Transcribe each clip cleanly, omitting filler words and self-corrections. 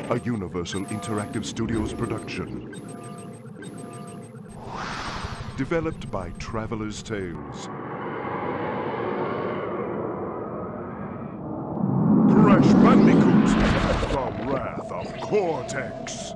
A Universal Interactive Studios production. Developed by Traveler's Tales. Crash Bandicoot, the Wrath of Cortex.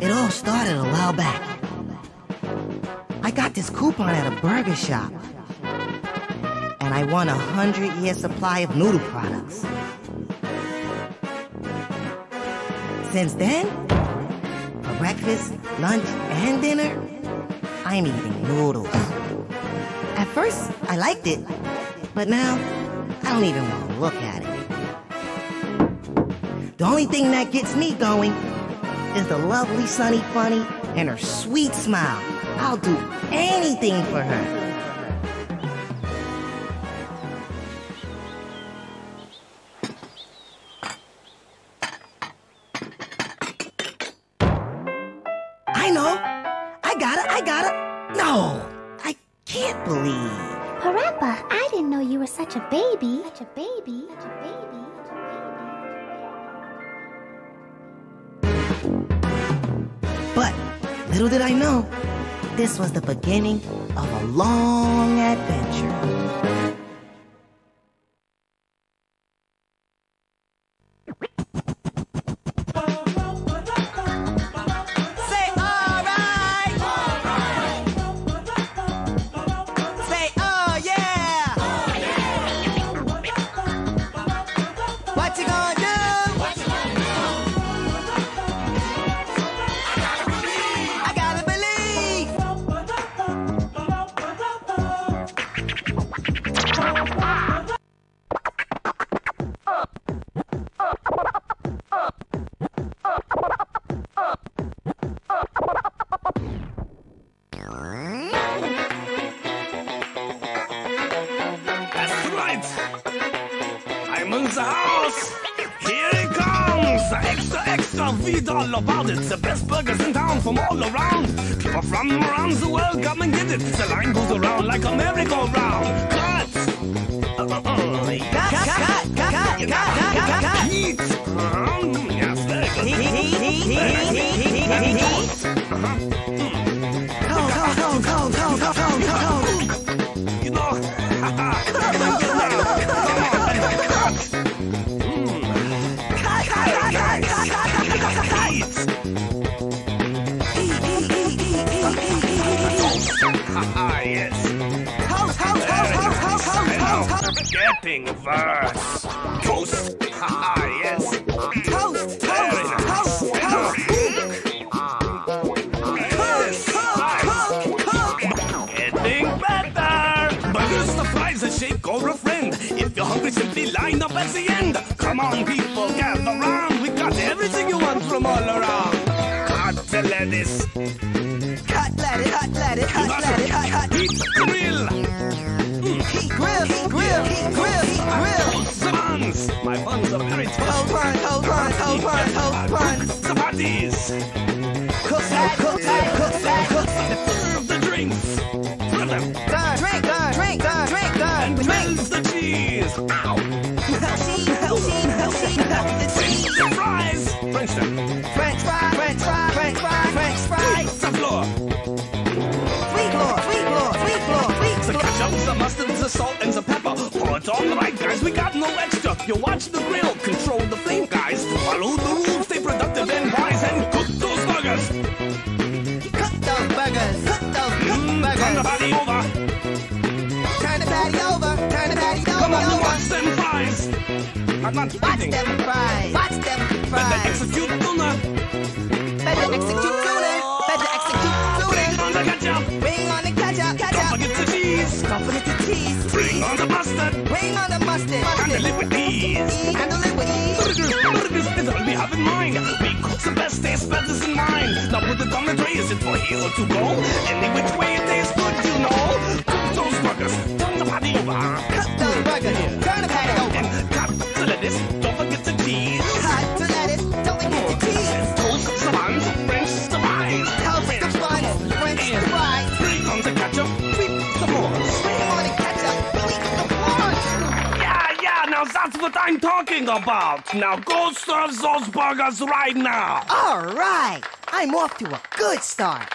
It all started a while back. I got this coupon at a burger shop. And I won a 100-year supply of noodle products. Since then, for breakfast, lunch, and dinner, I'm eating noodles. At first, I liked it, but now, I don't even want to look at it. The only thing that gets me going is the lovely Sunny Funny and her sweet smile. I'll do anything for her. I know! I got it! No! I can't believe. Parappa, I didn't know you were such a baby. Such a baby. Such a baby. But little did I know, this was the beginning of a long adventure. Say alright! Say oh yeah! What you gonna do? I gotta believe! That's right! I'm in the house! Here it comes! Extra, read all about it. The best burgers in town from all around. People from around the world come and get it. The line goes around like a merry-go-round. Cut! Heat! Yes, very good. You know, yes. Getting worse. Toast. Yes. Toast. Very nice. Getting better. Burgers, the fries, a shake or a friend. If you're hungry, simply line up at the end. Come on, people, gather round. We got everything you want from all around. Hot lettuce. Hot lettuce. Heat grill. Heat grill. The buns. My buns are very toasty. Cold buns. The patties. Cook that. The drinks. Fill them. Drink. And melt the cheese. Ow. The fries. French them. French fries. The floor. Sweet floor. The ketchup, the mustard, the salt, and the pepper. Pour it on right, guys. We got no extra. You watch the grill. Control the flame, guys. Follow the rules. Stay productive and wise. And cook those burgers. Cook those burgers. Turn the patty over. Turn the patty over. Come on, watch them fries. I'm not Watch eating. them fries. Better execute tuna. Better execute tuna. Bring on the ketchup. Don't forget the cheese. Bring on the mustard. Handle it with ease. Burgers is all we have in mind. We cook the best, taste better in mind. Now put it on the tray. Is it for here or to go? Any which way it tastes good, you know. Cook those burgers. Turn the patty over. And cut the lettuce. Don't forget the cheese. Toast the buns. French the fries. Bring on the ketchup. Sweep the floors. Yeah, now that's what I'm talking about. Now go serve those burgers right now. All right, I'm off to a good start.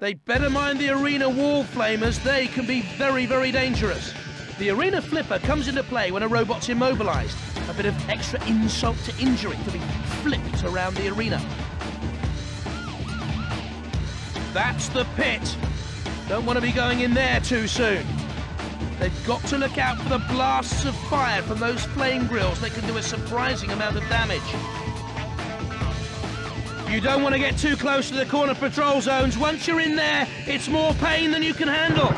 They'd better mind the arena wall flamers. They can be very, very dangerous. The arena flipper comes into play when a robot's immobilized. A bit of extra insult to injury to be flipped around the arena. That's the pit. Don't want to be going in there too soon. They've got to look out for the blasts of fire from those flame grills. They can do a surprising amount of damage. You don't want to get too close to the corner patrol zones. Once you're in there, it's more pain than you can handle. 3,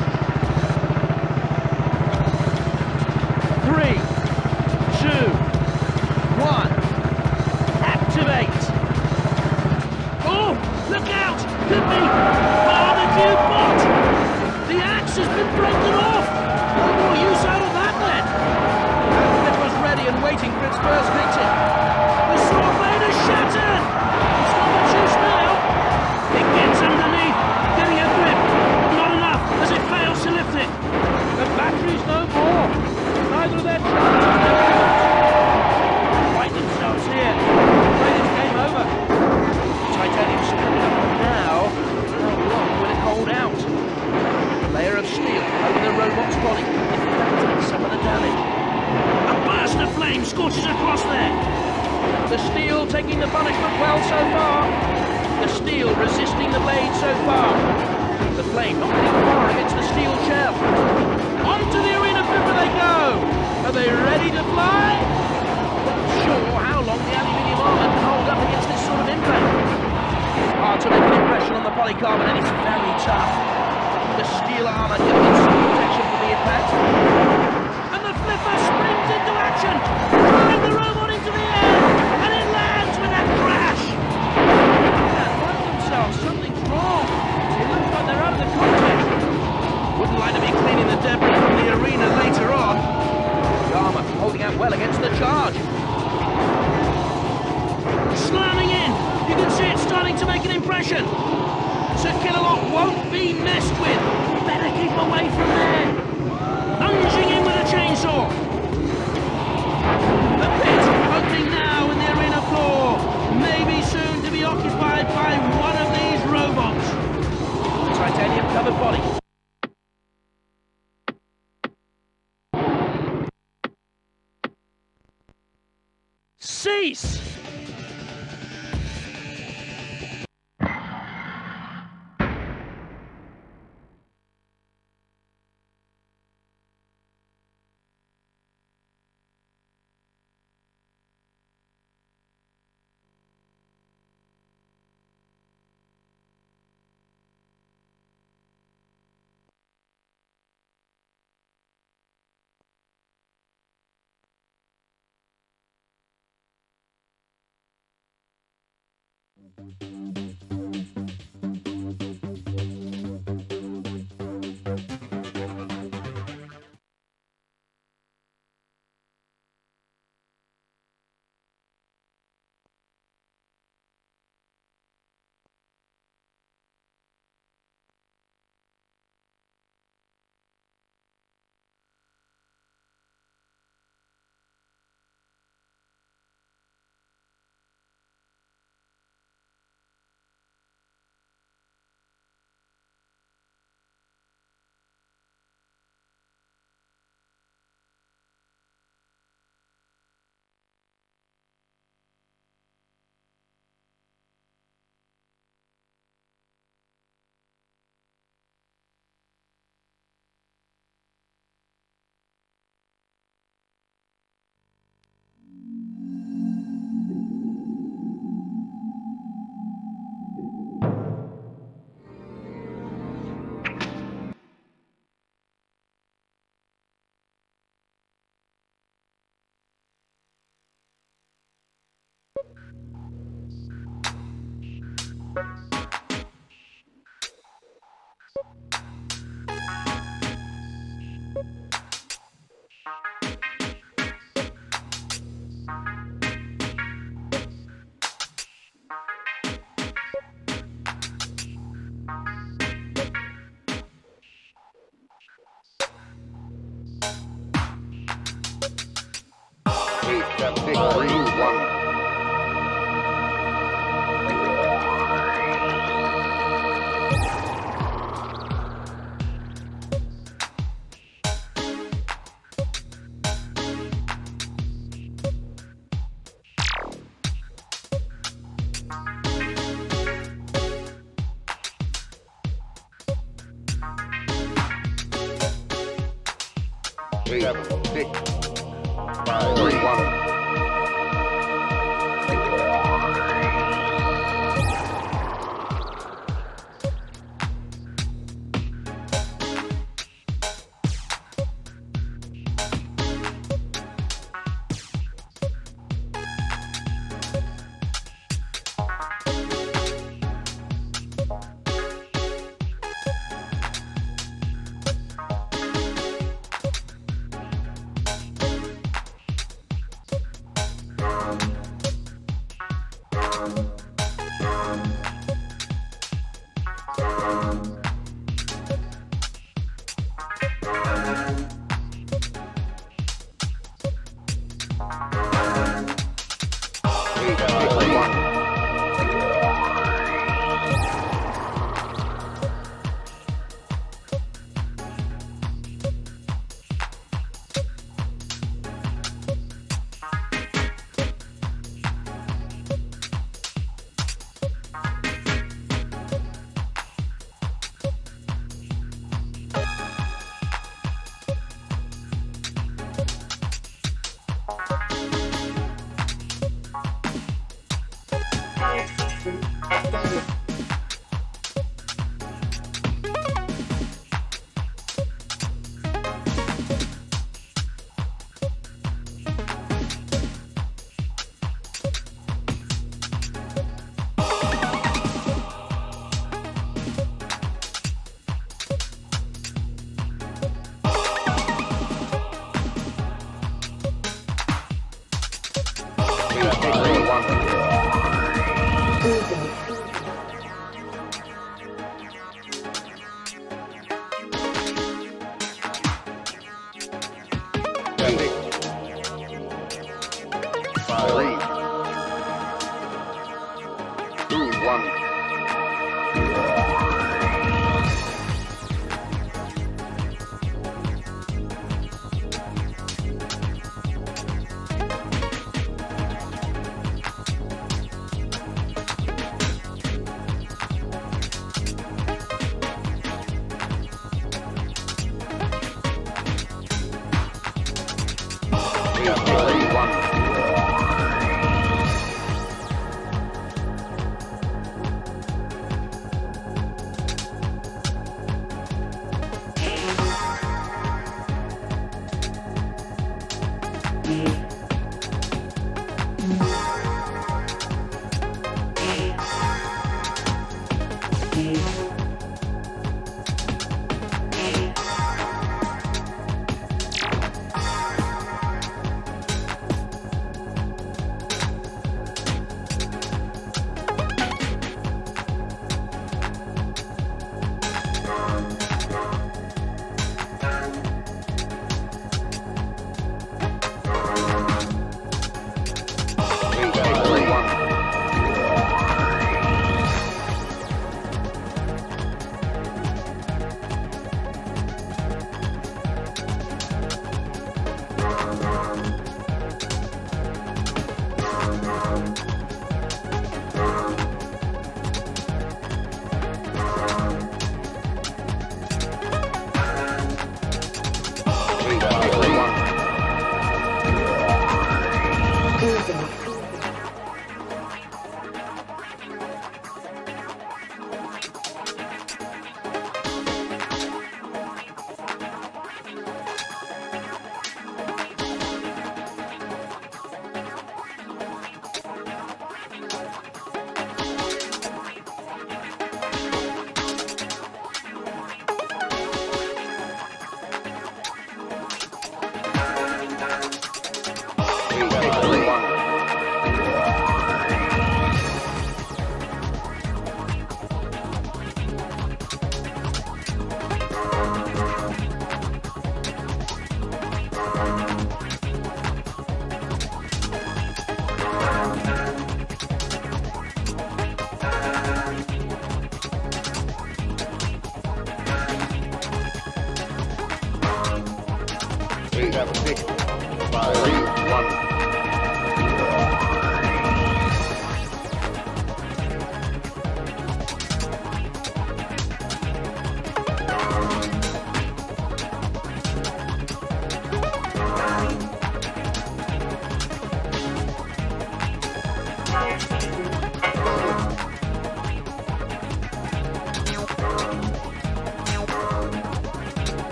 2, 1. Activate. Oh, look out! Could be barbecue pot! The axe has been broken off! No more use out of that then! That flipper's ready and waiting for its first victim. The saw blade is shattered! It's not much use now! It gets underneath, getting a grip. Not enough as it fails to lift it. The battery's no more. Neither of their charges. Fight themselves here. Afraid it's game over. Titanium's split up now. How long will it hold out? A layer of steel over the robot's body, deflecting some of the damage. A burst of flame scorches across there. The steel taking the punishment well so far. The steel resisting the blade so far. The flame not getting far against the steel shell. Onto the arena flipper they go. Are they ready to fly? Not sure how long the aluminium armor can hold up against this sort of impact. Hard to make an impression on the polycarbonate, and it's very tough. The steel armor giving it some protection from the impact. And the flipper springs into action, throwing the robot into the air, and it lands with a crash. They find themselves, something's wrong. It looks like they're out of the contest. Wouldn't like to be cleaning the debris from the arena later on. The armor holding out well against the charge. Slamming in. You can see it starting to make an impression. Sir Killalot won't be messed with. Better keep away from there. Lunging in with a chainsaw. The pit opening now in the arena floor. Maybe soon to be occupied by one of these robots. The titanium covered body. Cease! The big green one. 7, 6, 5, 3, 1.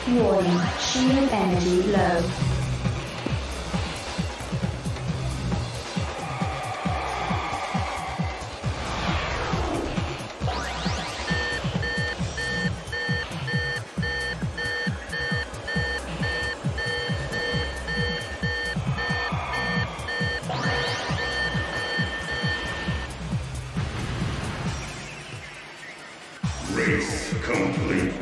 Warning, shield energy low. Race complete.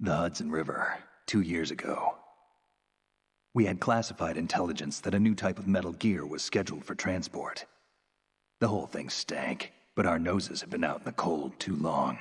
The Hudson River, 2 years ago. We had classified intelligence that a new type of metal gear was scheduled for transport. The whole thing stank, but our noses had been out in the cold too long.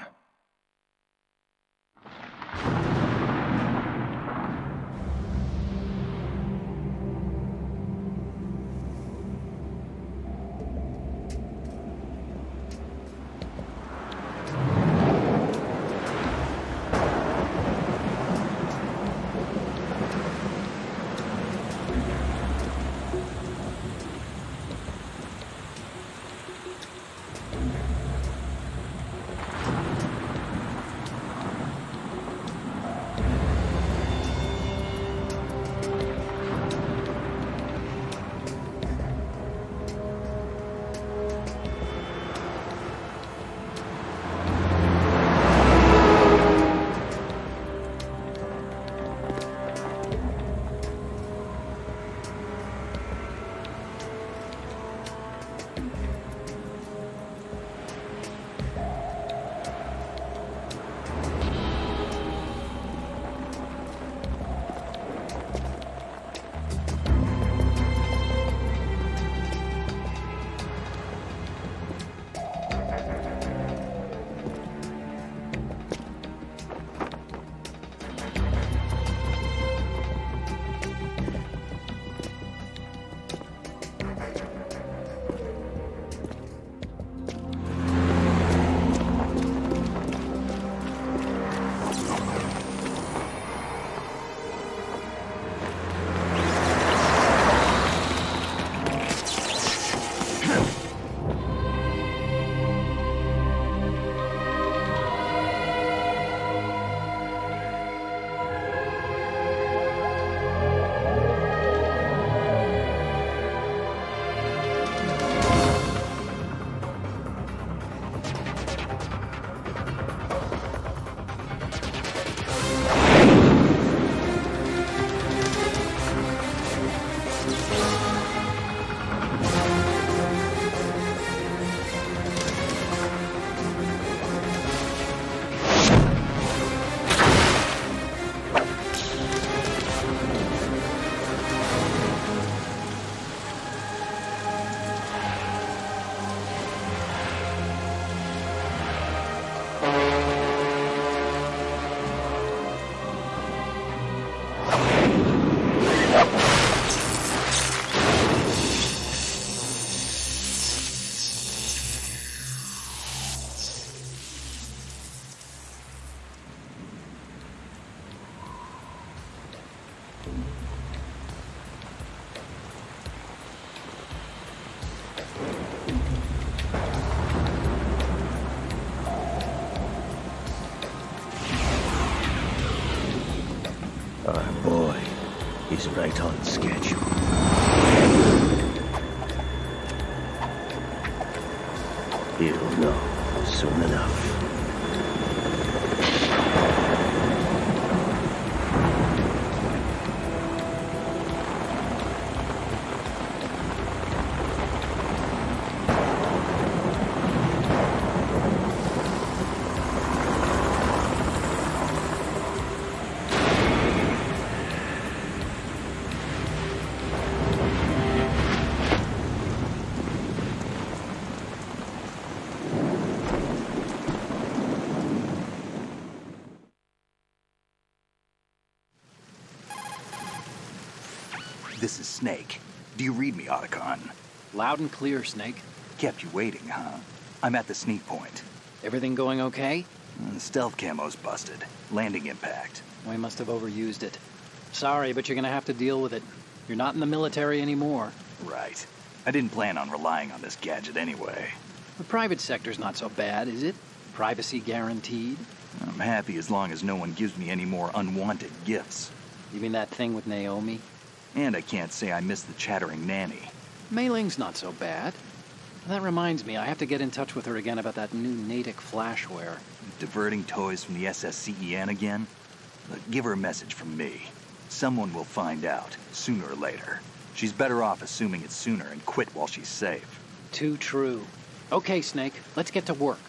is right on schedule. He'll know soon enough. This is Snake. Do you read me, Otacon? Loud and clear, Snake. Kept you waiting, huh? I'm at the sneak point. Everything going okay? Stealth camo's busted. Landing impact. We must have overused it. Sorry, but you're gonna have to deal with it. You're not in the military anymore. Right. I didn't plan on relying on this gadget anyway. The private sector's not so bad, is it? Privacy guaranteed? I'm happy as long as no one gives me any more unwanted gifts. You mean that thing with Naomi? And I can't say I miss the chattering nanny. Mei Ling's not so bad. That reminds me, I have to get in touch with her again about that new Natick flashware. Diverting toys from the SSCEN again? Look, give her a message from me. Someone will find out, sooner or later. She's better off assuming it's sooner and quit while she's safe. Too true. Okay, Snake, let's get to work.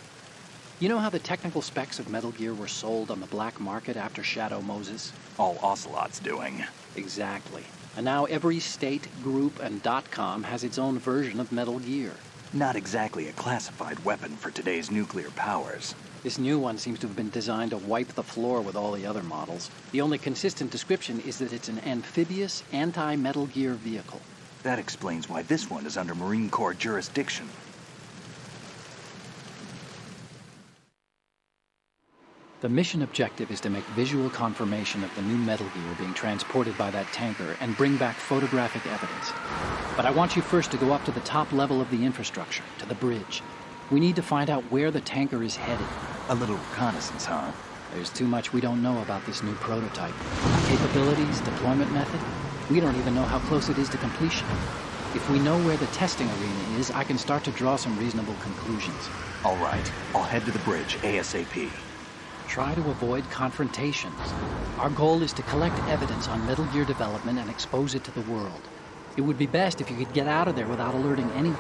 You know how the technical specs of Metal Gear were sold on the black market after Shadow Moses? All Ocelot's doing. Exactly. And now every state, group, and .com has its own version of Metal Gear. Not exactly a classified weapon for today's nuclear powers. This new one seems to have been designed to wipe the floor with all the other models. The only consistent description is that it's an amphibious, anti-Metal Gear vehicle. That explains why this one is under Marine Corps jurisdiction. The mission objective is to make visual confirmation of the new Metal Gear being transported by that tanker and bring back photographic evidence. But I want you first to go up to the top level of the infrastructure, to the bridge. We need to find out where the tanker is headed. A little reconnaissance, huh? There's too much we don't know about this new prototype. Capabilities, deployment method. We don't even know how close it is to completion. If we know where the testing arena is, I can start to draw some reasonable conclusions. All right, I'll head to the bridge ASAP. Try to avoid confrontations. Our goal is to collect evidence on Metal Gear development and expose it to the world. It would be best if you could get out of there without alerting anyone.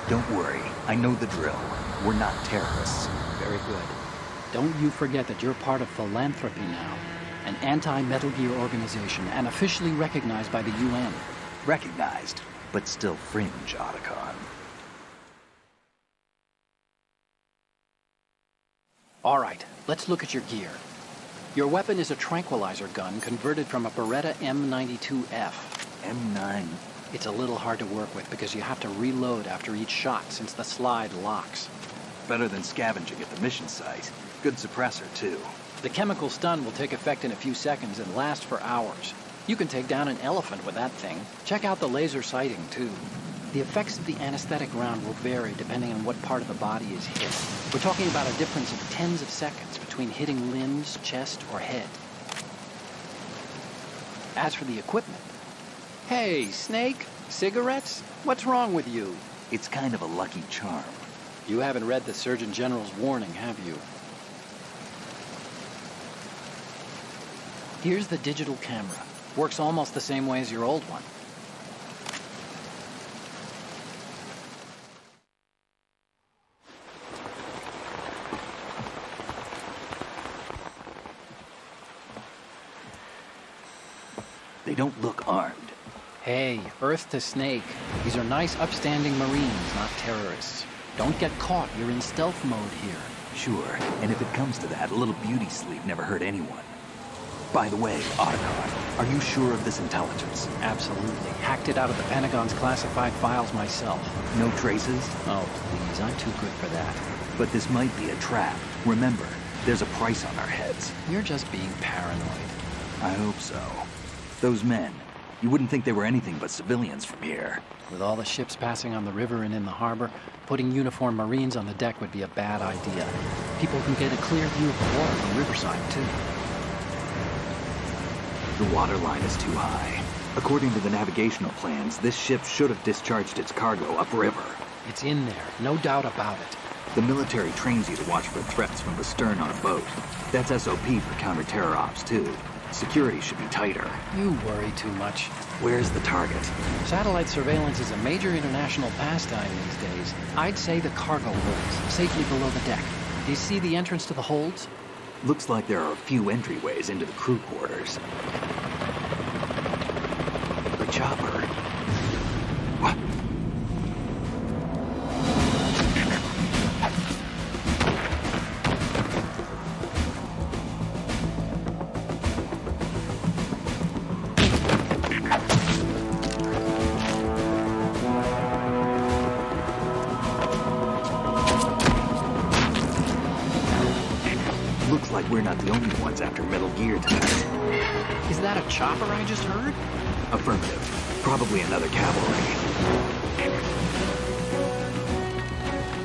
Don't worry, I know the drill. We're not terrorists. Very good. Don't you forget that you're part of Philanthropy now, an anti-Metal Gear organization and officially recognized by the UN. Recognized, but still fringe, Otacon. All right, let's look at your gear. Your weapon is a tranquilizer gun converted from a Beretta M92F. M9? It's a little hard to work with because you have to reload after each shot since the slide locks. Better than scavenging at the mission site. Good suppressor, too. The chemical stun will take effect in a few seconds and last for hours. You can take down an elephant with that thing. Check out the laser sighting, too. The effects of the anesthetic round will vary depending on what part of the body is hit. We're talking about a difference of tens of seconds between hitting limbs, chest, or head. As for the equipment... Hey, Snake, cigarettes? What's wrong with you? It's kind of a lucky charm. You haven't read the Surgeon General's warning, have you? Here's the digital camera. Works almost the same way as your old one. They don't look armed. Hey, Earth to Snake. These are nice, upstanding Marines, not terrorists. Don't get caught. You're in stealth mode here. Sure, and if it comes to that, a little beauty sleep never hurt anyone. By the way, Otacon, are you sure of this intelligence? Absolutely. Hacked it out of the Pentagon's classified files myself. No traces? Oh, please, I'm too good for that. But this might be a trap. Remember, there's a price on our heads. You're just being paranoid. I hope so. Those men, you wouldn't think they were anything but civilians from here. With all the ships passing on the river and in the harbor, putting uniformed Marines on the deck would be a bad idea. People can get a clear view of the water from riverside, too. The water line is too high. According to the navigational plans, this ship should have discharged its cargo upriver. It's in there, no doubt about it. The military trains you to watch for threats from the stern on a boat. That's SOP for counter-terror ops, too. Security should be tighter. You worry too much. Where's the target? Satellite surveillance is a major international pastime these days. I'd say the cargo holds, safely below the deck. Do you see the entrance to the holds? Looks like there are a few entryways into the crew quarters. The chopper. What? Looks like we're not the only ones after Metal Gear tonight. Is that a chopper I just heard? Affirmative. Probably another cavalry.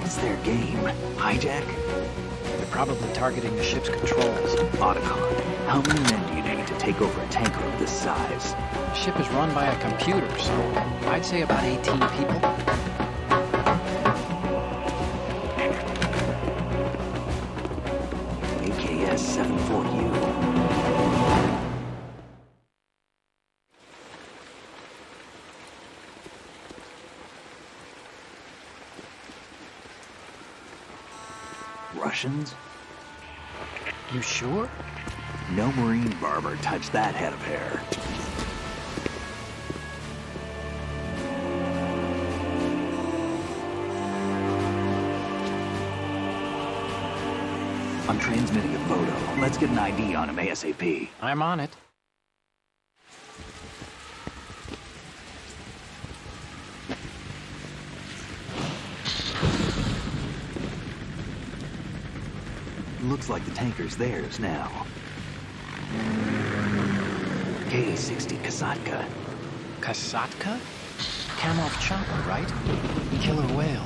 What's their game? Hijack? They're probably targeting the ship's controls. Otacon, how many men do you need to take over a tanker of this size? The ship is run by a computer, so I'd say about 18 people. AKS 74U. Russians? You sure? No Marine barber touched that head of hair. I'm transmitting a photo. Let's get an ID on him ASAP. I'm on it. Looks like the tanker's theirs now. Ka-60 Kasatka. Kasatka? Kamov chopper, right? Killer whale.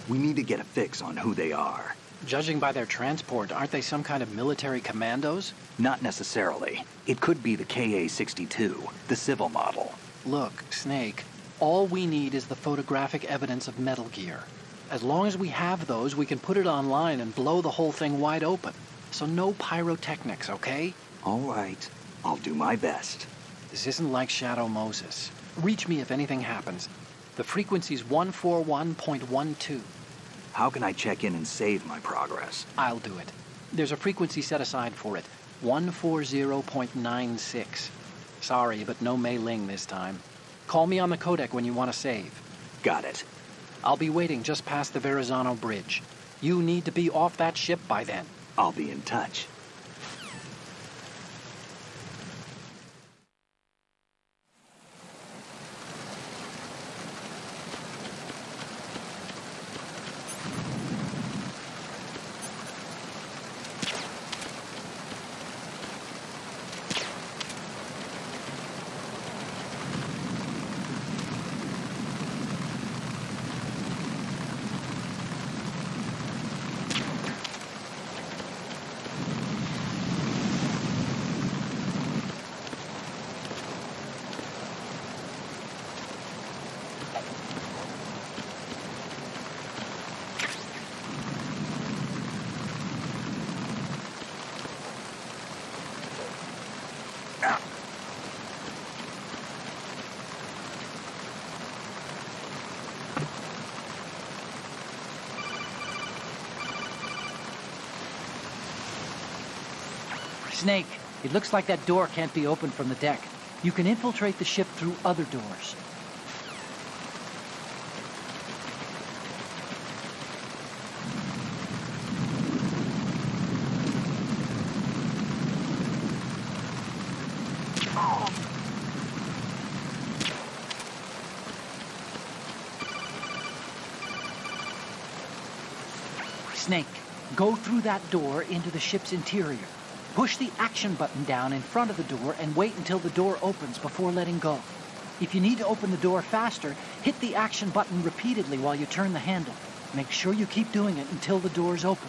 We need to get a fix on who they are. Judging by their transport, aren't they some kind of military commandos? Not necessarily. It could be the Ka-62, the civil model. Look, Snake, all we need is the photographic evidence of Metal Gear. As long as we have those, we can put it online and blow the whole thing wide open. So no pyrotechnics, okay? All right. I'll do my best. This isn't like Shadow Moses. Reach me if anything happens. The frequency's 141.12. How can I check in and save my progress? I'll do it. There's a frequency set aside for it. 140.96. Sorry, but no Mei Ling this time. Call me on the codec when you want to save. Got it. I'll be waiting just past the Verrazano Bridge. You need to be off that ship by then. I'll be in touch. Snake, it looks like that door can't be opened from the deck. You can infiltrate the ship through other doors. Snake, go through that door into the ship's interior. Push the action button down in front of the door and wait until the door opens before letting go. If you need to open the door faster, hit the action button repeatedly while you turn the handle. Make sure you keep doing it until the door's open.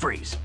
Freeze.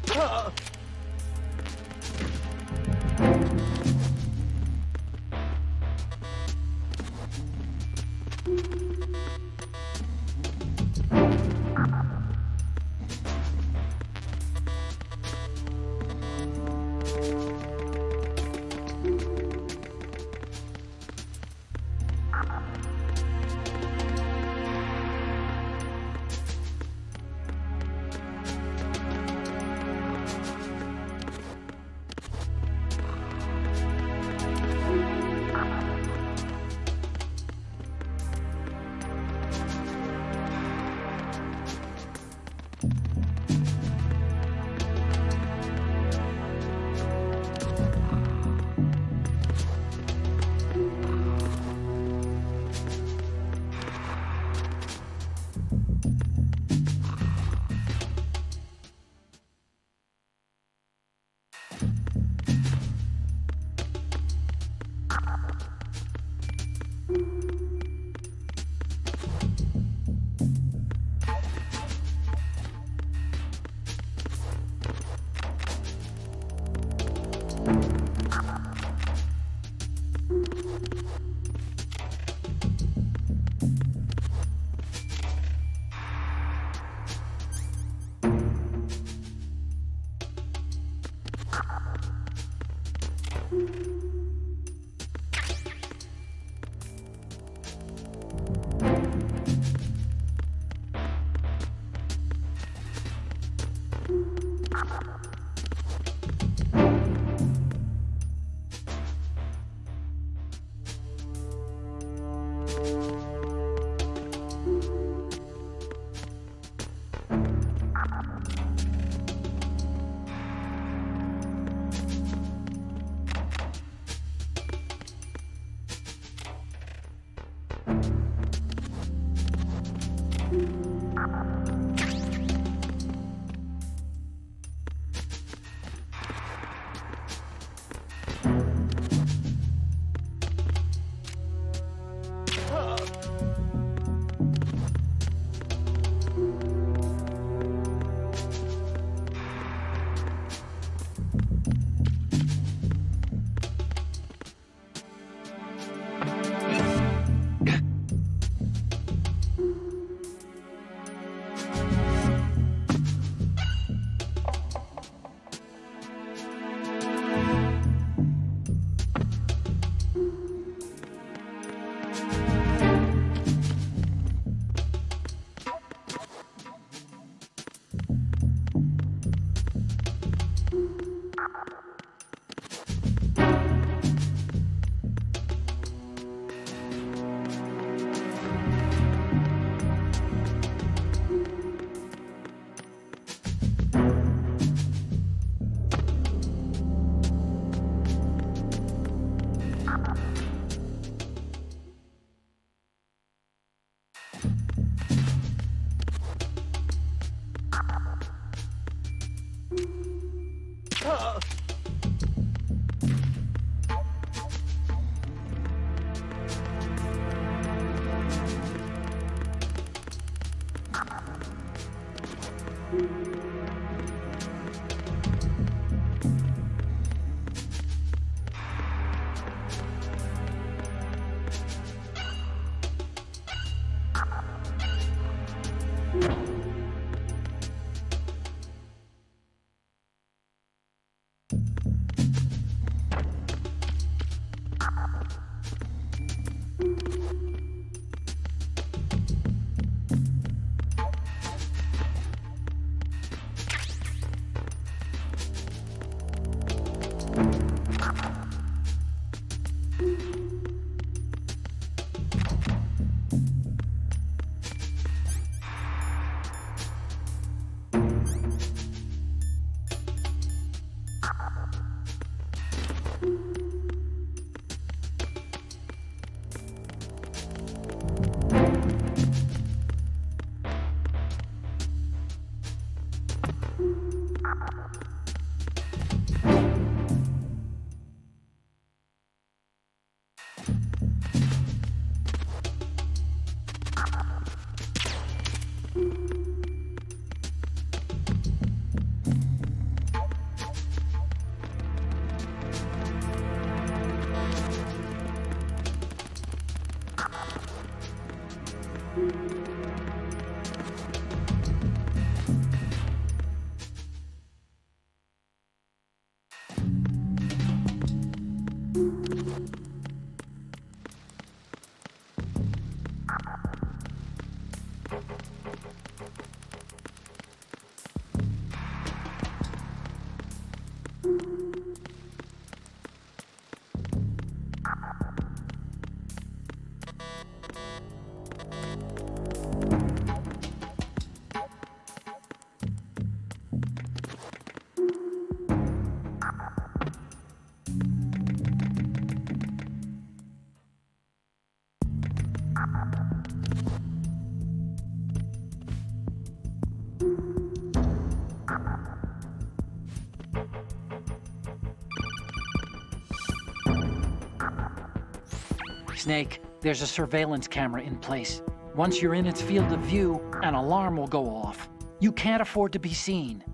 Snake, there's a surveillance camera in place. Once you're in its field of view, an alarm will go off. You can't afford to be seen.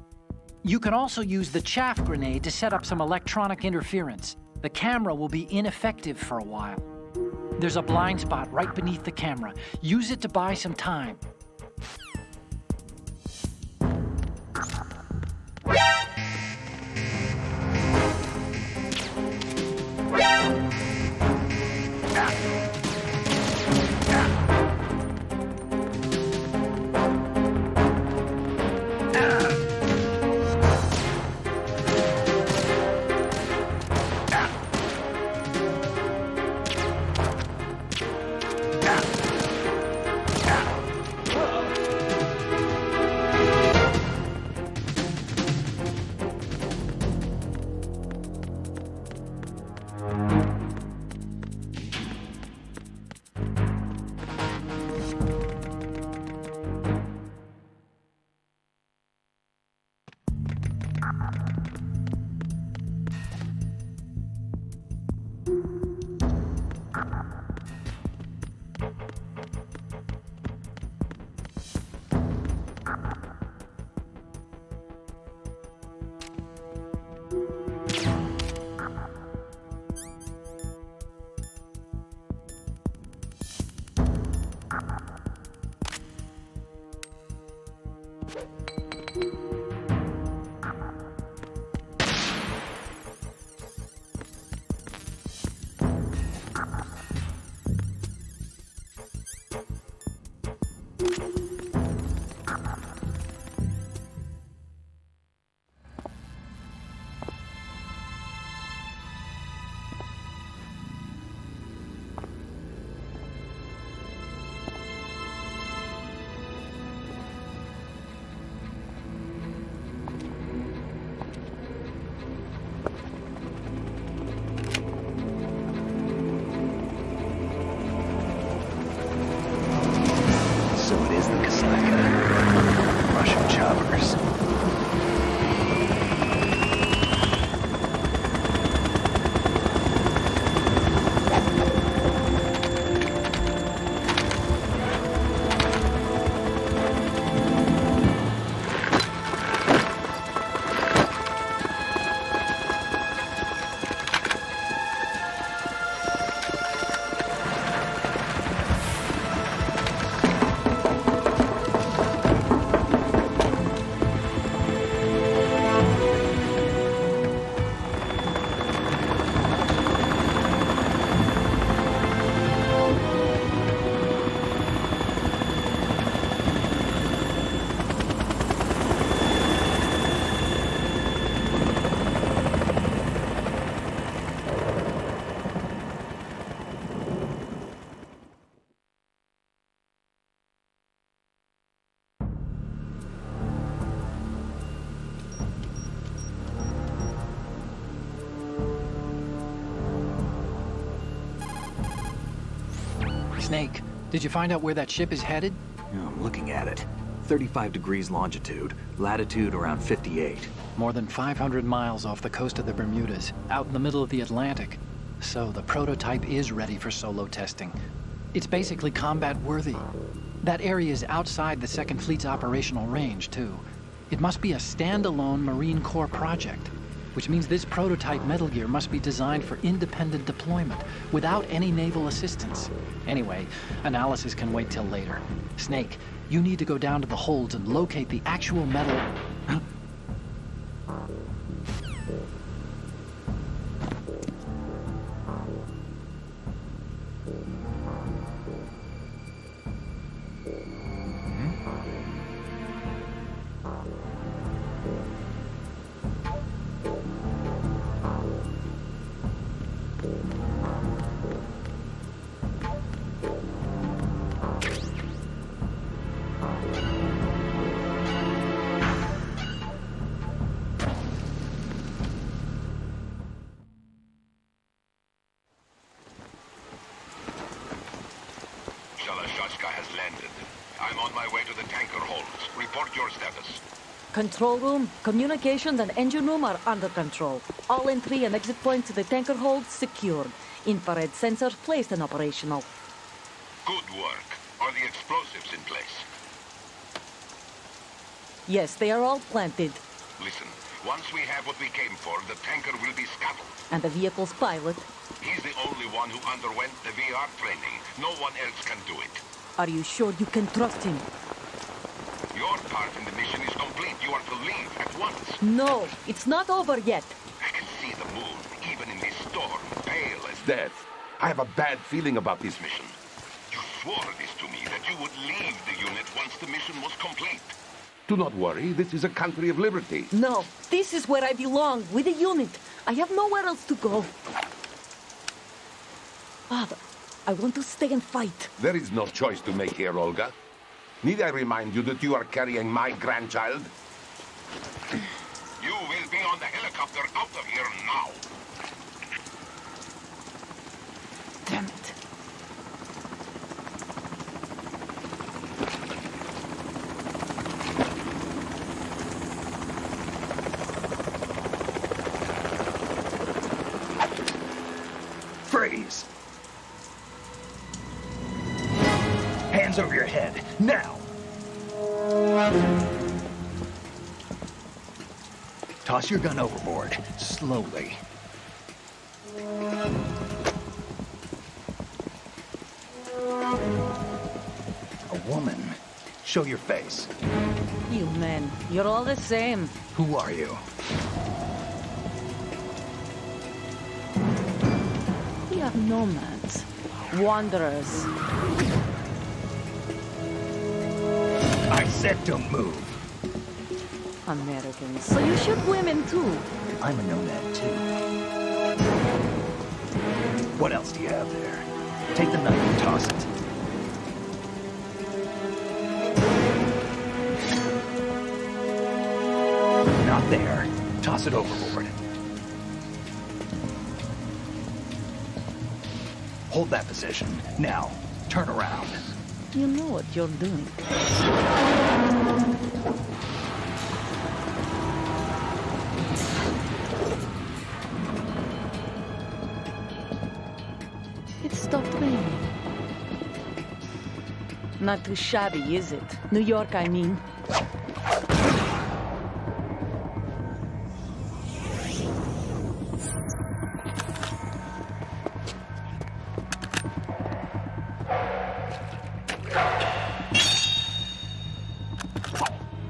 You can also use the chaff grenade to set up some electronic interference. The camera will be ineffective for a while. There's a blind spot right beneath the camera. Use it to buy some time. Snake, did you find out where that ship is headed? I'm looking at it. 35 degrees longitude, latitude around 58. More than 500 miles off the coast of the Bermudas, out in the middle of the Atlantic. So the prototype is ready for solo testing. It's basically combat-worthy. That area is outside the Second Fleet's operational range, too. It must be a standalone Marine Corps project, which means this prototype Metal Gear must be designed for independent deployment, without any naval assistance. Anyway, analysis can wait till later. Snake, you need to go down to the holds and locate the actual metal... Control room, communications, and engine room are under control. All entry and exit points to the tanker hold secured. Infrared sensors placed and operational. Good work. Are the explosives in place? Yes, they are all planted. Listen, once we have what we came for, the tanker will be scuttled. And the vehicle's pilot? He's the only one who underwent the VR training. No one else can do it. Are you sure you can trust him? Your part in the mission is complete. You are to leave at once. No, it's not over yet. I can see the moon, even in this storm, pale as death. I have a bad feeling about this mission. You swore this to me, that you would leave the unit once the mission was complete. Do not worry, this is a country of liberty. No, this is where I belong, with the unit. I have nowhere else to go. Father, I want to stay and fight. There is no choice to make here, Olga. Need I remind you that you are carrying my grandchild? You will be on the helicopter out of here now. Damn it. Freeze! Hands over your head, now! Toss your gun overboard, slowly. A woman. Show your face. You men, you're all the same. Who are you? We are nomads, wanderers. I said don't move. Americans, so you shoot women too. I'm a nomad too. What else do you have there? Take the knife and toss it. Not there. Toss it overboard. Hold that position. Now, turn around. You know what you're doing. It stopped raining. Not too shabby, is it? New York, I mean.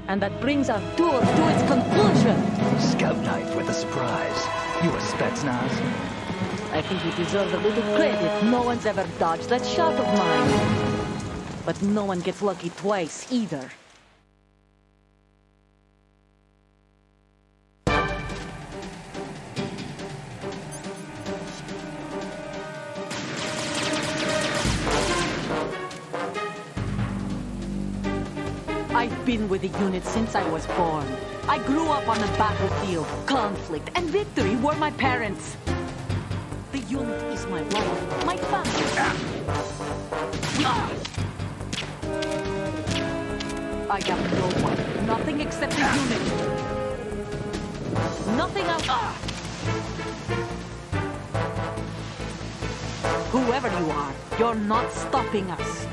And that brings our tour to its conclusion. Scout knife with a surprise. You a Spetsnaz? I think you deserve a little credit. No one's ever dodged that shot of mine. But no one gets lucky twice, either. I've been with the unit since I was born. I grew up on the battlefield. Conflict and victory were my parents. The unit is my life, my family. I got no one. Nothing except the unit. Nothing else. Whoever you are, you're not stopping us.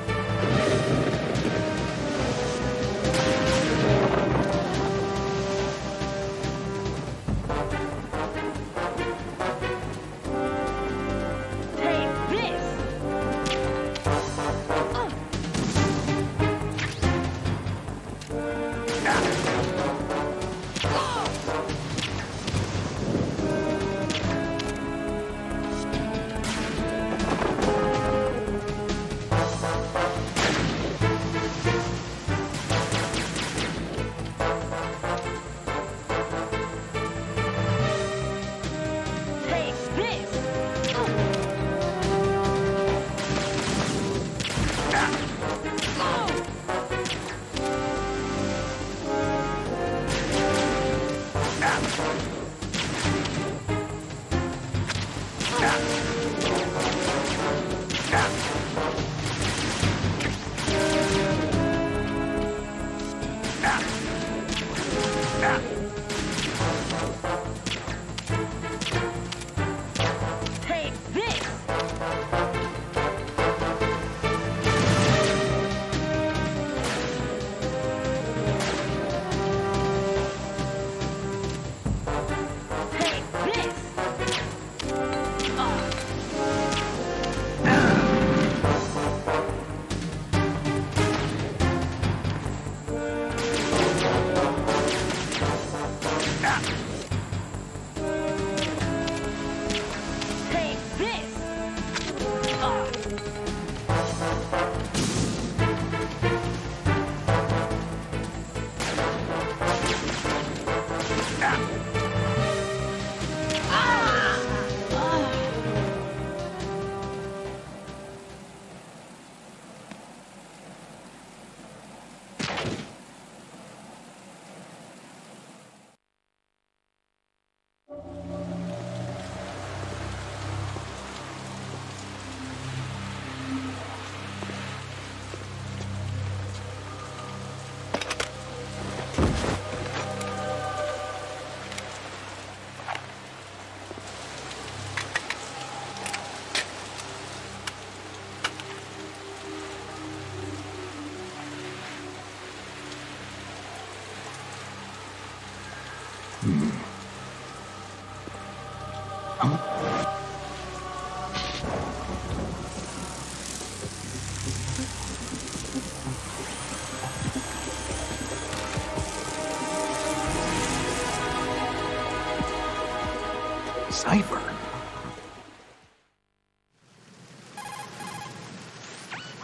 Cipher.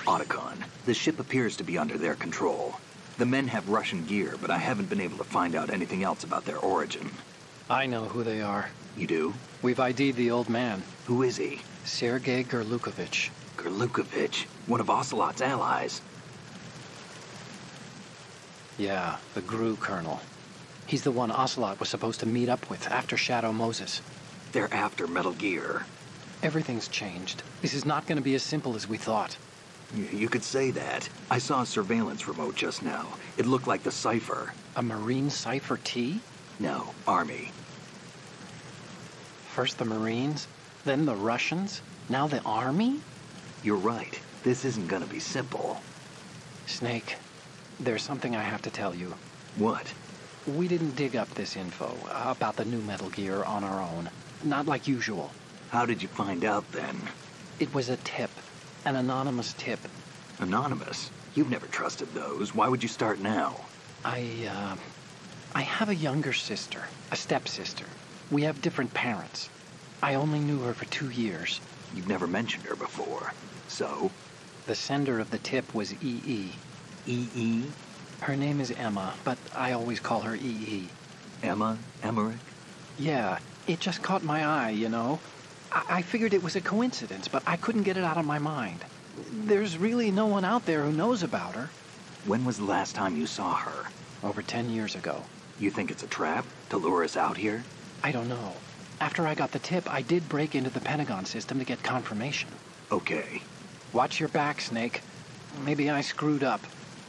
Otacon, the ship appears to be under their control. The men have Russian gear, but I haven't been able to find out anything else about their origin. I know who they are. You do? We've ID'd the old man. Who is he? Sergei Gerlukovich. Gerlukovich? One of Ocelot's allies? Yeah, the GRU colonel. He's the one Ocelot was supposed to meet up with after Shadow Moses. They're after Metal Gear. Everything's changed. This is not going to be as simple as we thought. You could say that. I saw a surveillance remote just now. It looked like the Cipher. A Marine Cipher T? No, Army. First the Marines, then the Russians, now the Army? You're right. This isn't gonna be simple. Snake, there's something I have to tell you. What? We didn't dig up this info about the new Metal Gear on our own. Not like usual. How did you find out then? It was a tip. An anonymous tip. Anonymous? You've never trusted those. Why would you start now? I have a younger sister, a stepsister. We have different parents. I only knew her for 2 years. You've never mentioned her before. So? The sender of the tip was EE. EE? Her name is Emma, but I always call her EE. Emma? Emmerich? Yeah, it just caught my eye, you know? I figured it was a coincidence, but I couldn't get it out of my mind. There's really no one out there who knows about her. When was the last time you saw her? Over 10 years ago. You think it's a trap to lure us out here? I don't know. After I got the tip, I did break into the Pentagon system to get confirmation. Okay. Watch your back, Snake. Maybe I screwed up.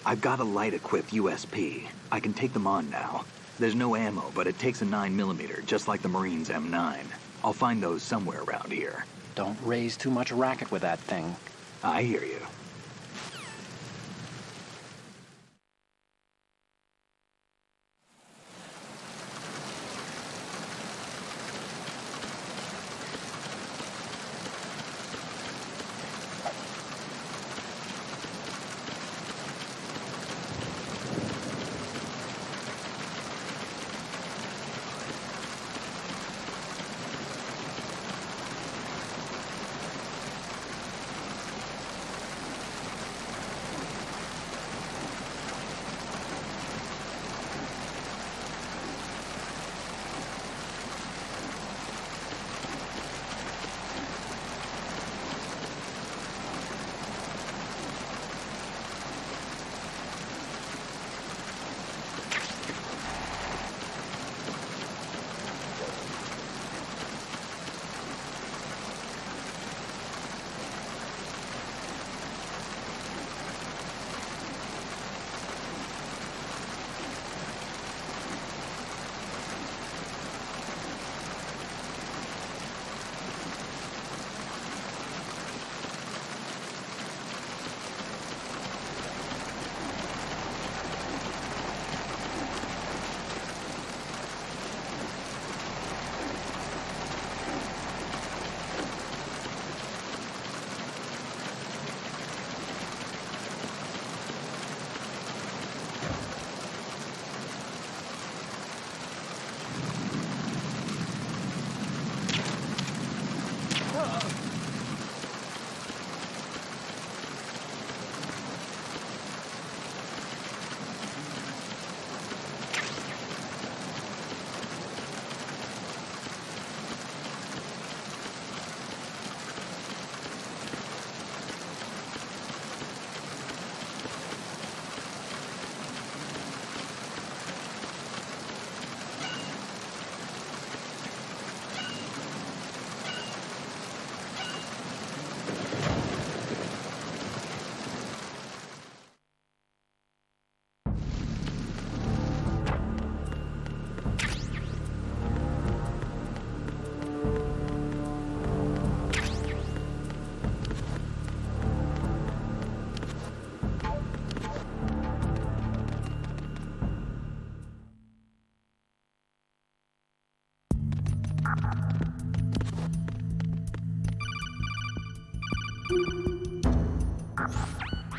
I've got a light-equipped USP. I can take them on now. There's no ammo, but it takes a 9mm, just like the Marine's M9. I'll find those somewhere around here. Don't raise too much racket with that thing. I hear you.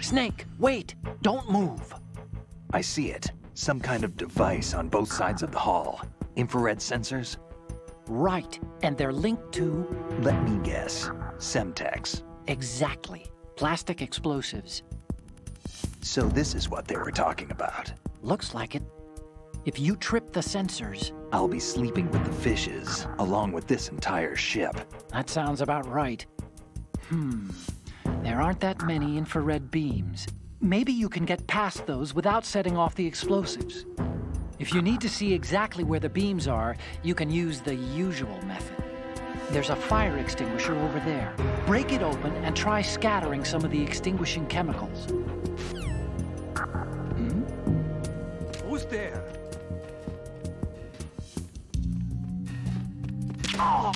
Snake, wait! Don't move! I see it. Some kind of device on both sides of the hall. Infrared sensors? Right, and they're linked to... Let me guess. Semtex. Exactly. Plastic explosives. So this is what they were talking about. Looks like it. If you trip the sensors... I'll be sleeping with the fishes, along with this entire ship. That sounds about right. There aren't that many infrared beams. Maybe you can get past those without setting off the explosives. If you need to see exactly where the beams are, you can use the usual method. There's a fire extinguisher over there. Break it open and try scattering some of the extinguishing chemicals. Who's there? Oh!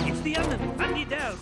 It's the enemy! I need help!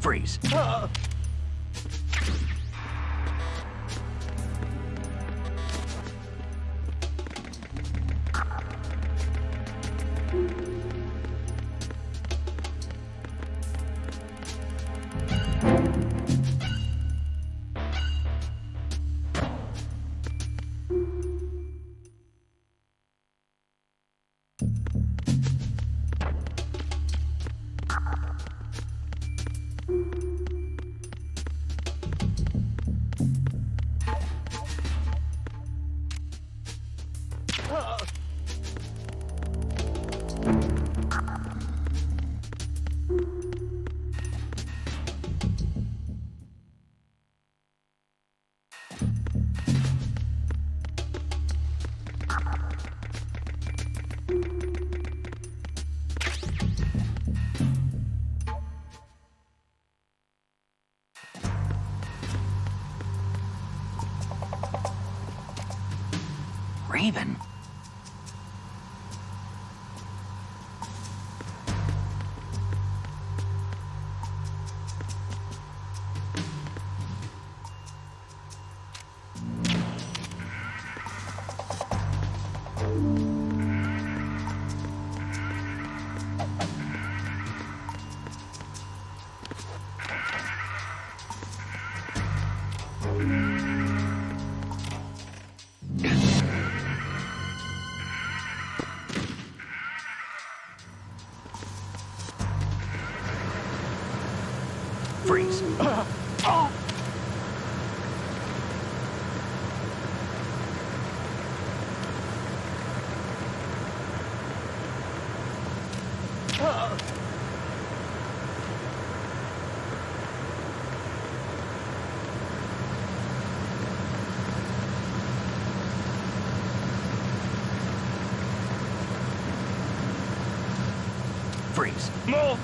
Freeze. Raven? Freeze. Freeze. No!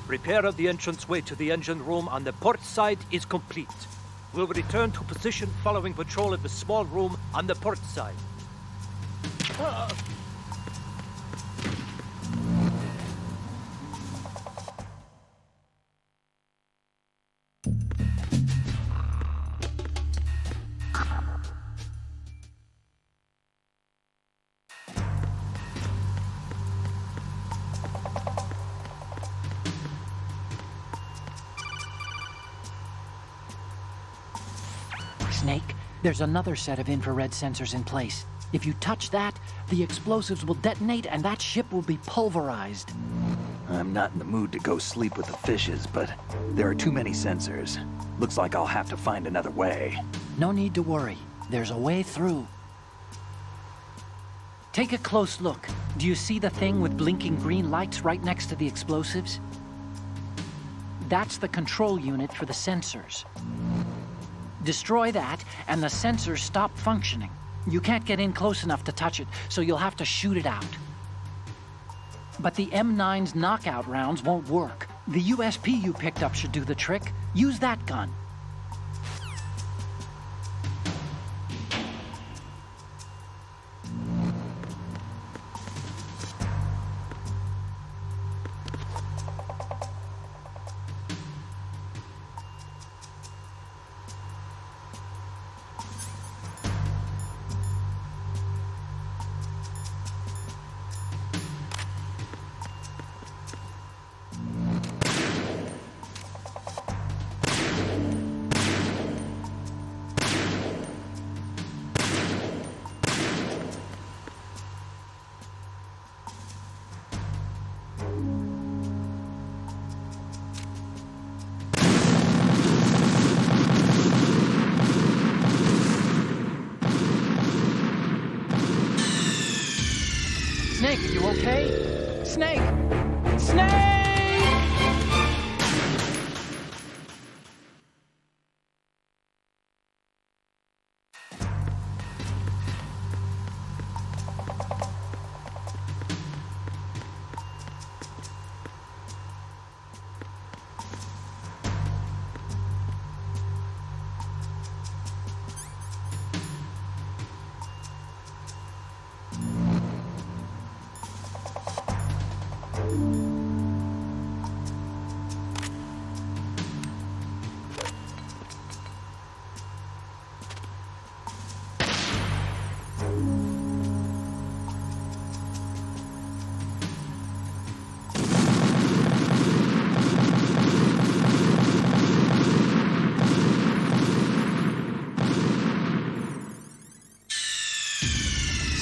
Repair of the entranceway to the engine room on the port side is complete. We'll return to position following patrol of the small room on the port side. Snake, there's another set of infrared sensors in place. If you touch that, the explosives will detonate and that ship will be pulverized. I'm not in the mood to go sleep with the fishes, but there are too many sensors. Looks like I'll have to find another way. No need to worry. There's a way through. Take a close look. Do you see the thing with blinking green lights right next to the explosives? That's the control unit for the sensors. Destroy that, and the sensors stop functioning. You can't get in close enough to touch it, so you'll have to shoot it out. But the M9's knockout rounds won't work. The USP you picked up should do the trick. Use that gun. Snake, you okay? Snake! Snake!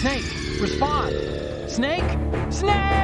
Snake, respond! Snake! Snake!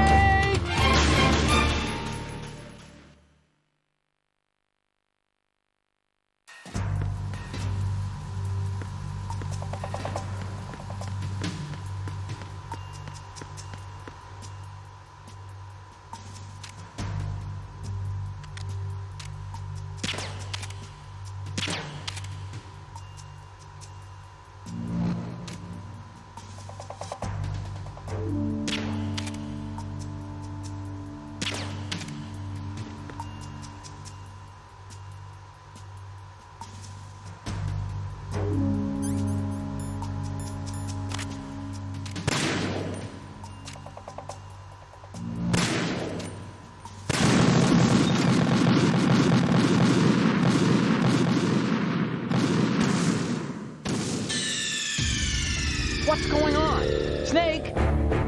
What's going on? Snake!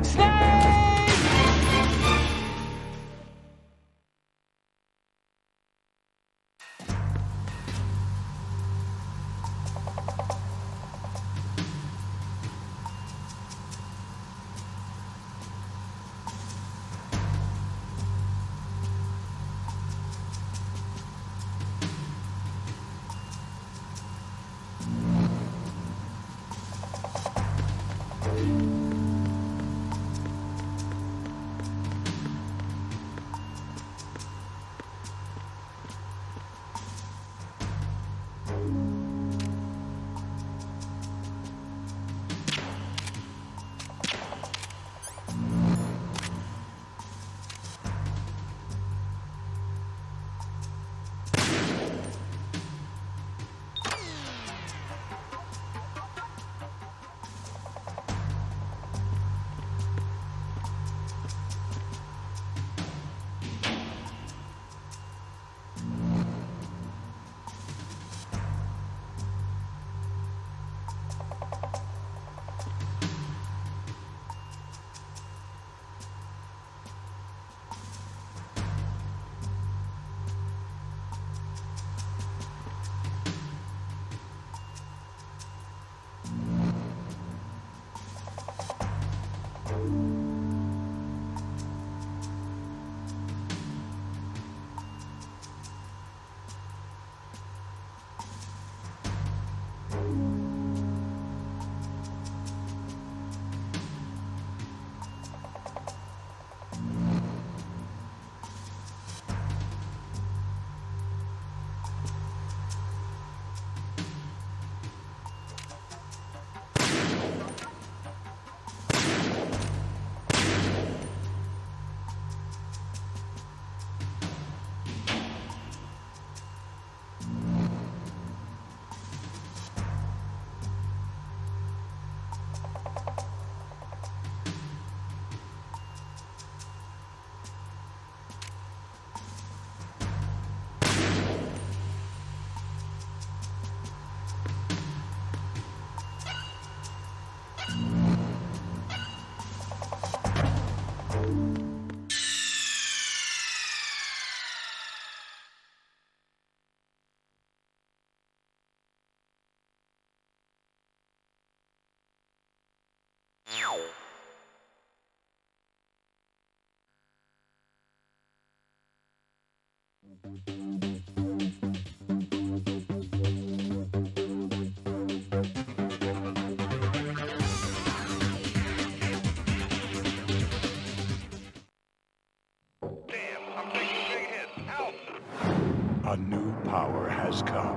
Snake! A new power has come.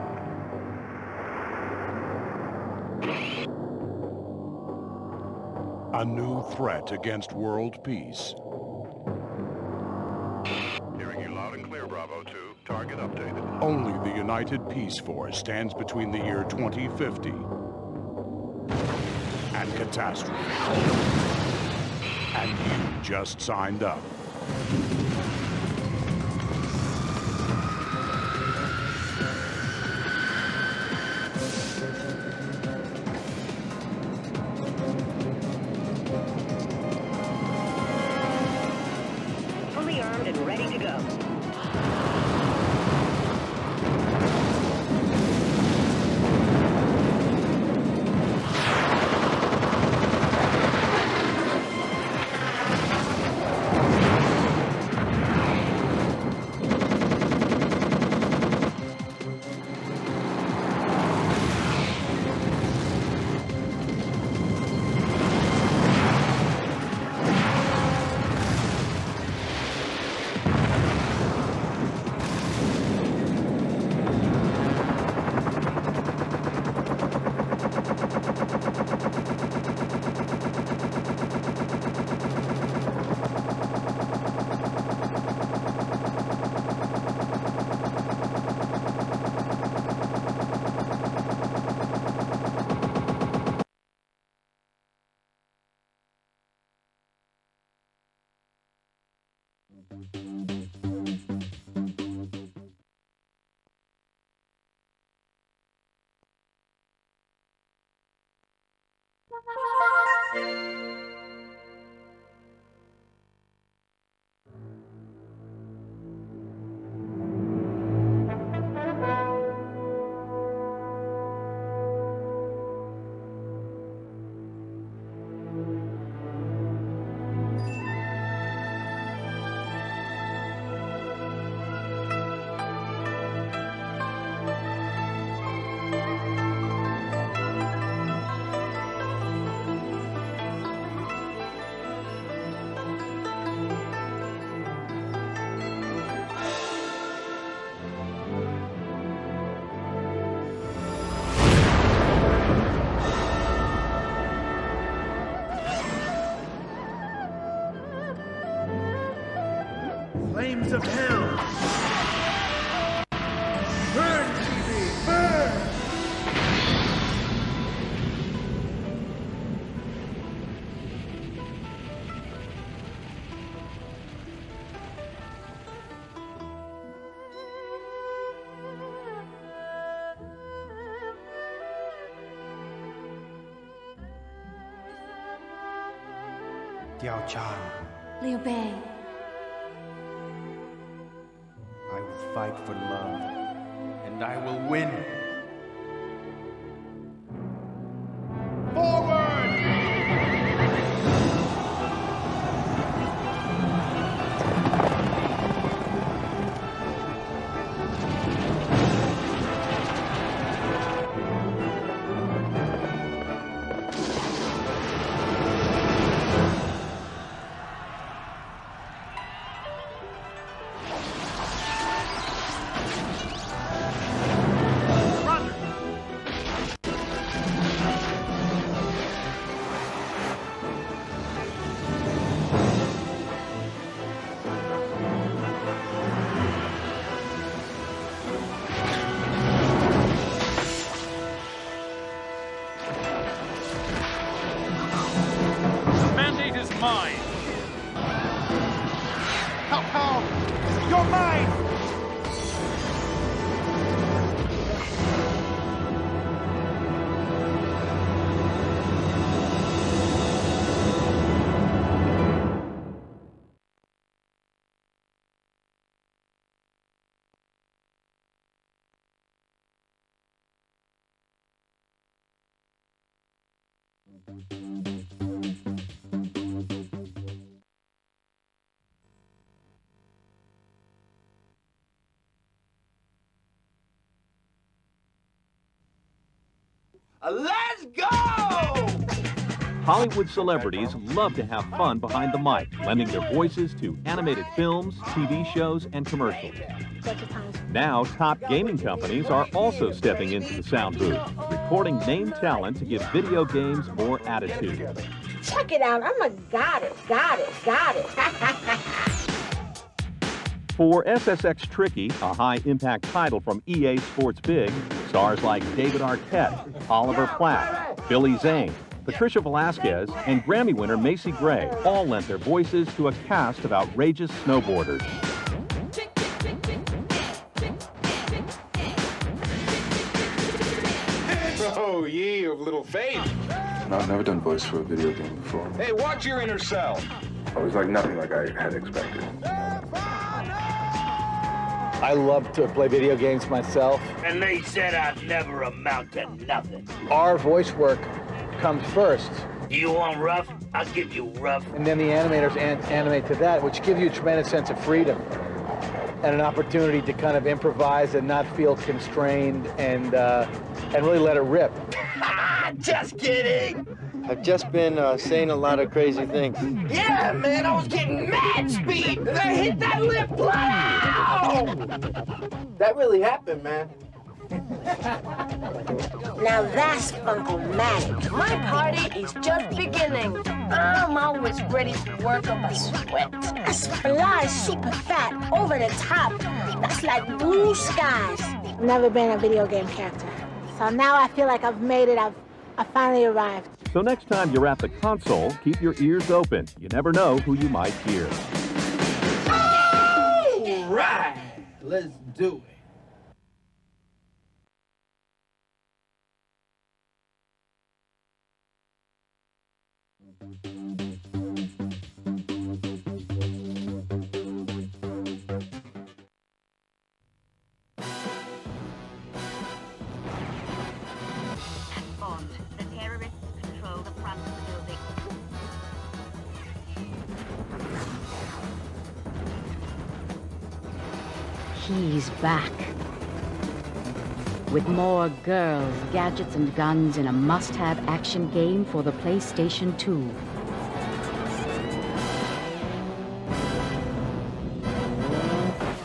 A new threat against world peace. Hearing you loud and clear, Bravo 2. Target updated. Only the United Peace Force stands between the year 2050 and catastrophe. And you just signed up. Fully armed and ready to go. Flames of hell! Burn, Reaver! Burn! Diao Chan, Liu Bei. I will fight for love, and I will win. You're mine! Let's go! Hollywood celebrities love to have fun behind the mic, lending their voices to animated films, TV shows, and commercials. Now, top gaming companies are also stepping into the sound booth, recording named talent to give video games more attitude. Check it out, I'm a goddess. For SSX Tricky, a high-impact title from EA Sports Big, stars like David Arquette, Oliver Platt, Billy Zane, Patricia Velasquez, and Grammy winner Macy Gray all lent their voices to a cast of outrageous snowboarders. Oh, ye of little faith. No, I've never done voice for a video game before. Hey, watch your inner self. It was like nothing like I had expected. I love to play video games myself. And they said I'd never amount to nothing. Our voice work comes first. You want rough? I'll give you rough. And then the animators animate to that, which gives you a tremendous sense of freedom and an opportunity to kind of improvise and not feel constrained and really let it rip. Just kidding! I've just been saying a lot of crazy things. Yeah, man, I was getting mad speed! And I hit that lip! Wow! That really happened, man. Now that's Funko-matic. My party is just beginning. I'm always ready to work up a sweat. A splash, super fat, over the top. That's like blue skies. I've never been a video game character. So now I feel like I've made it. I've finally arrived. So next time you're at the console, keep your ears open. You never know who you might hear. All right, let's do it. He's back. With more girls, gadgets, and guns in a must-have action game for the PlayStation 2.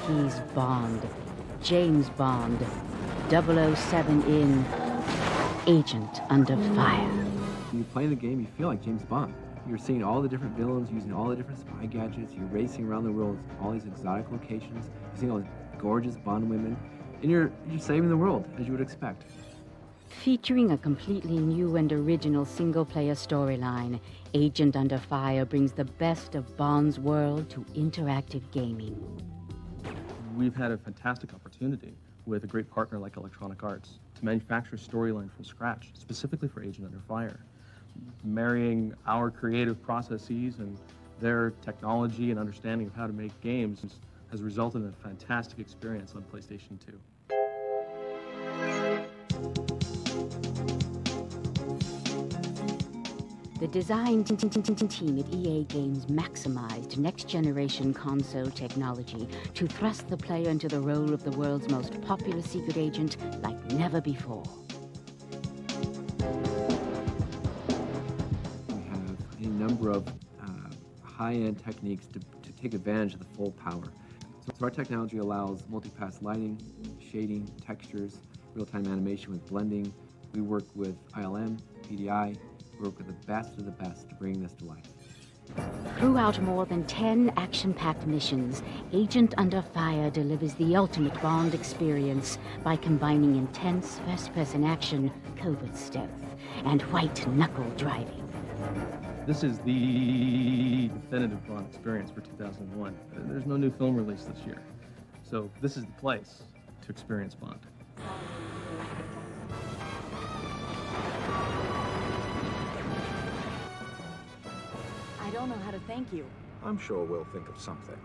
He's Bond. James Bond. 007 in Agent Under Fire. When you play the game, you feel like James Bond. You're seeing all the different villains, using all the different spy gadgets, you're racing around the world, all these exotic locations, you're seeing all these gorgeous Bond women, and you're saving the world, as you would expect. Featuring a completely new and original single-player storyline, Agent Under Fire brings the best of Bond's world to interactive gaming. We've had a fantastic opportunity with a great partner like Electronic Arts to manufacture a storyline from scratch, specifically for Agent Under Fire. Marrying our creative processes and their technology and understanding of how to make games has resulted in a fantastic experience on PlayStation 2. The design team at EA Games maximized next-generation console technology to thrust the player into the role of the world's most popular secret agent like never before. We have a number of high-end techniques to take advantage of the full power. So our technology allows multi-pass lighting, shading, textures, real-time animation with blending. We work with ILM, PDI, we work with the best of the best to bring this to life. Throughout more than 10 action-packed missions, Agent Under Fire delivers the ultimate Bond experience by combining intense first-person action, covert stealth, and white-knuckle driving. This is the definitive Bond experience for 2001. There's no new film release this year. So this is the place to experience Bond. I don't know how to thank you. I'm sure we'll think of something.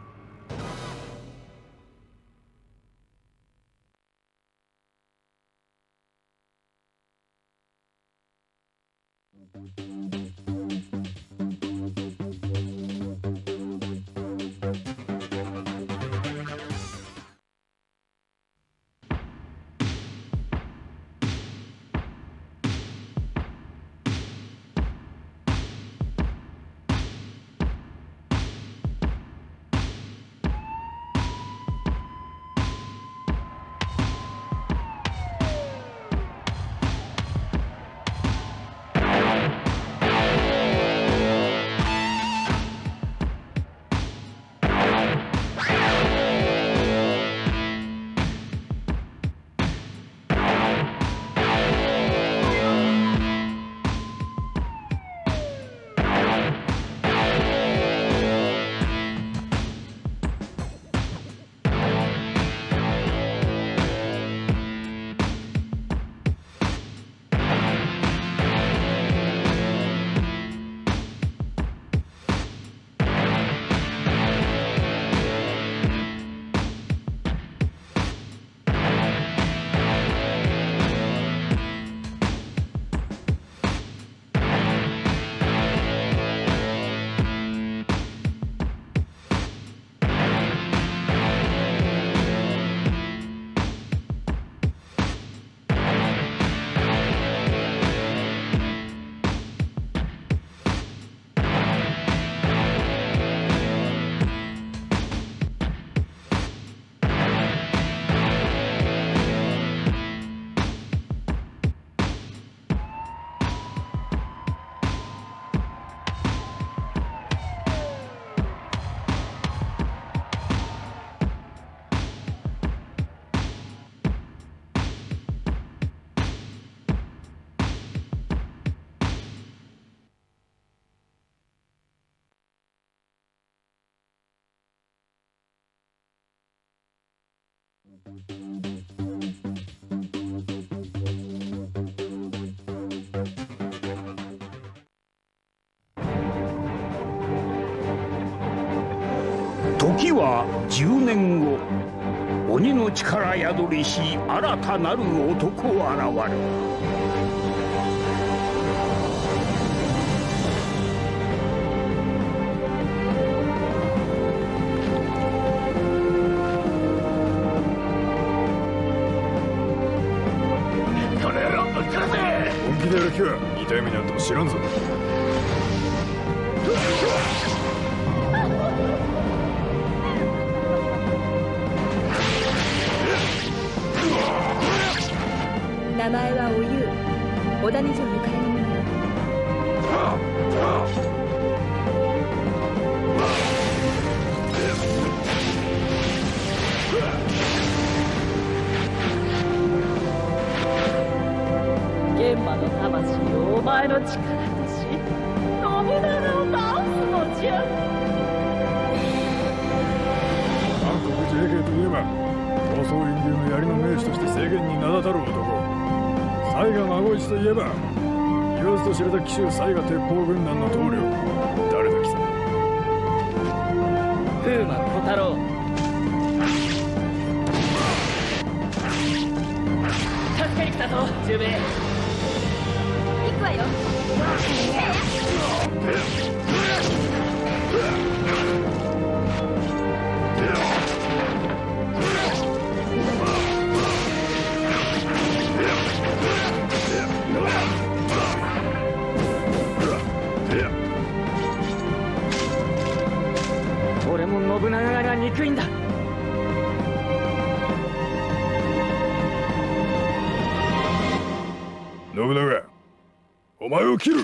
時は10年後、鬼の力宿りし新たなる男現る。この野郎ぶっ殺せ。本気でやる気は痛い目にあっても知らんぞ。名前はおゆう、小谷城ゆかりの者。玄馬の魂をお前の力とし、信長を倒すのじゃ。韓国 JK といえば、高層院流の槍の名手として世間に名だたる男。西賀孫一といえば、言わずと知れた紀州西賀鉄砲軍団の統領、誰だ貴様。風魔小太郎。助けに来たぞ、十兵衛。行くわよ。俺も信長が憎いんだ。信長、お前を切る。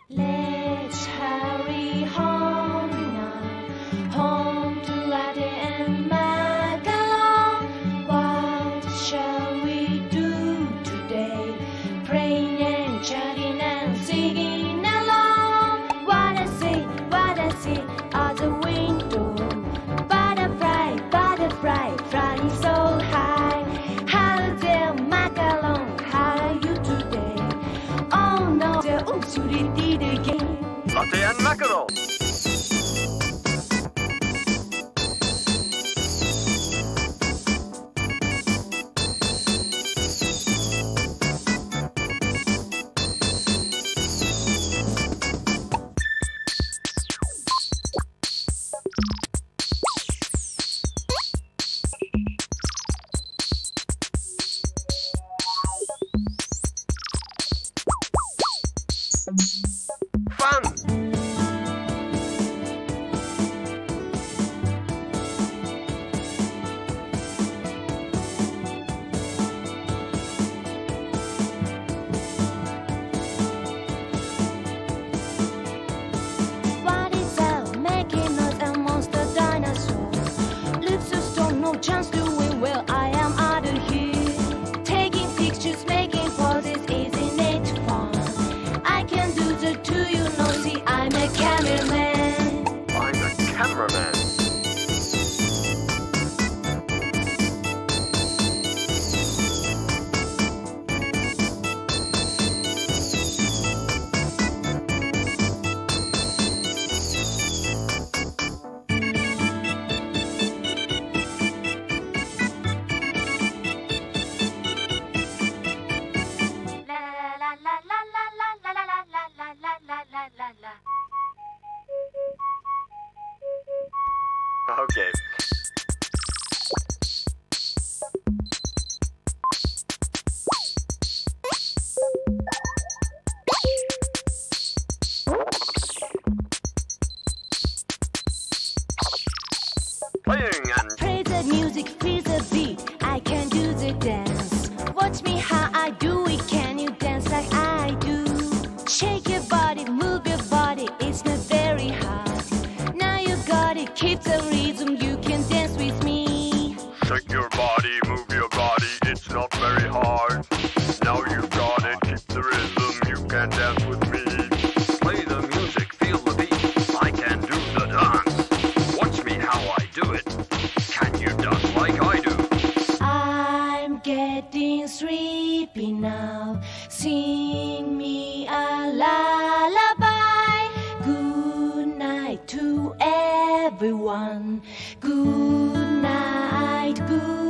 Let's hurry home now, home to Latte and Magalon. What shall we do today? Praying and chatting and singing along. What I see out the window. Butterfly, butterfly, flying so high. Hello there, Magalon, how are you today? Oh no, oops, you did it again. Latte and Macaron. What is that making us a monster dinosaur? Losers don't know chance to win. Well, I am out of here. Taking pictures, making poses, isn't it fun? I can do the two, you know. See, I'm a cameraman. I'm a cameraman. Okay. Playing and Praise the music, feel the beat. I can do the dance. Watch me how I do it. Can you dance like I do? Shake your body, move your body. It's not very hard. Now you got it. Keep the rhythm. You can dance with me. shake your body, move your body. It's not very hard. Now you got it. Keep the rhythm. You can dance with me. Play the music, feel the beat. I can do the dance. Watch me how I do it. Can you dance like I do? I'm getting sleepy now. Sing me a lullaby. Good night to everyone. Good night, good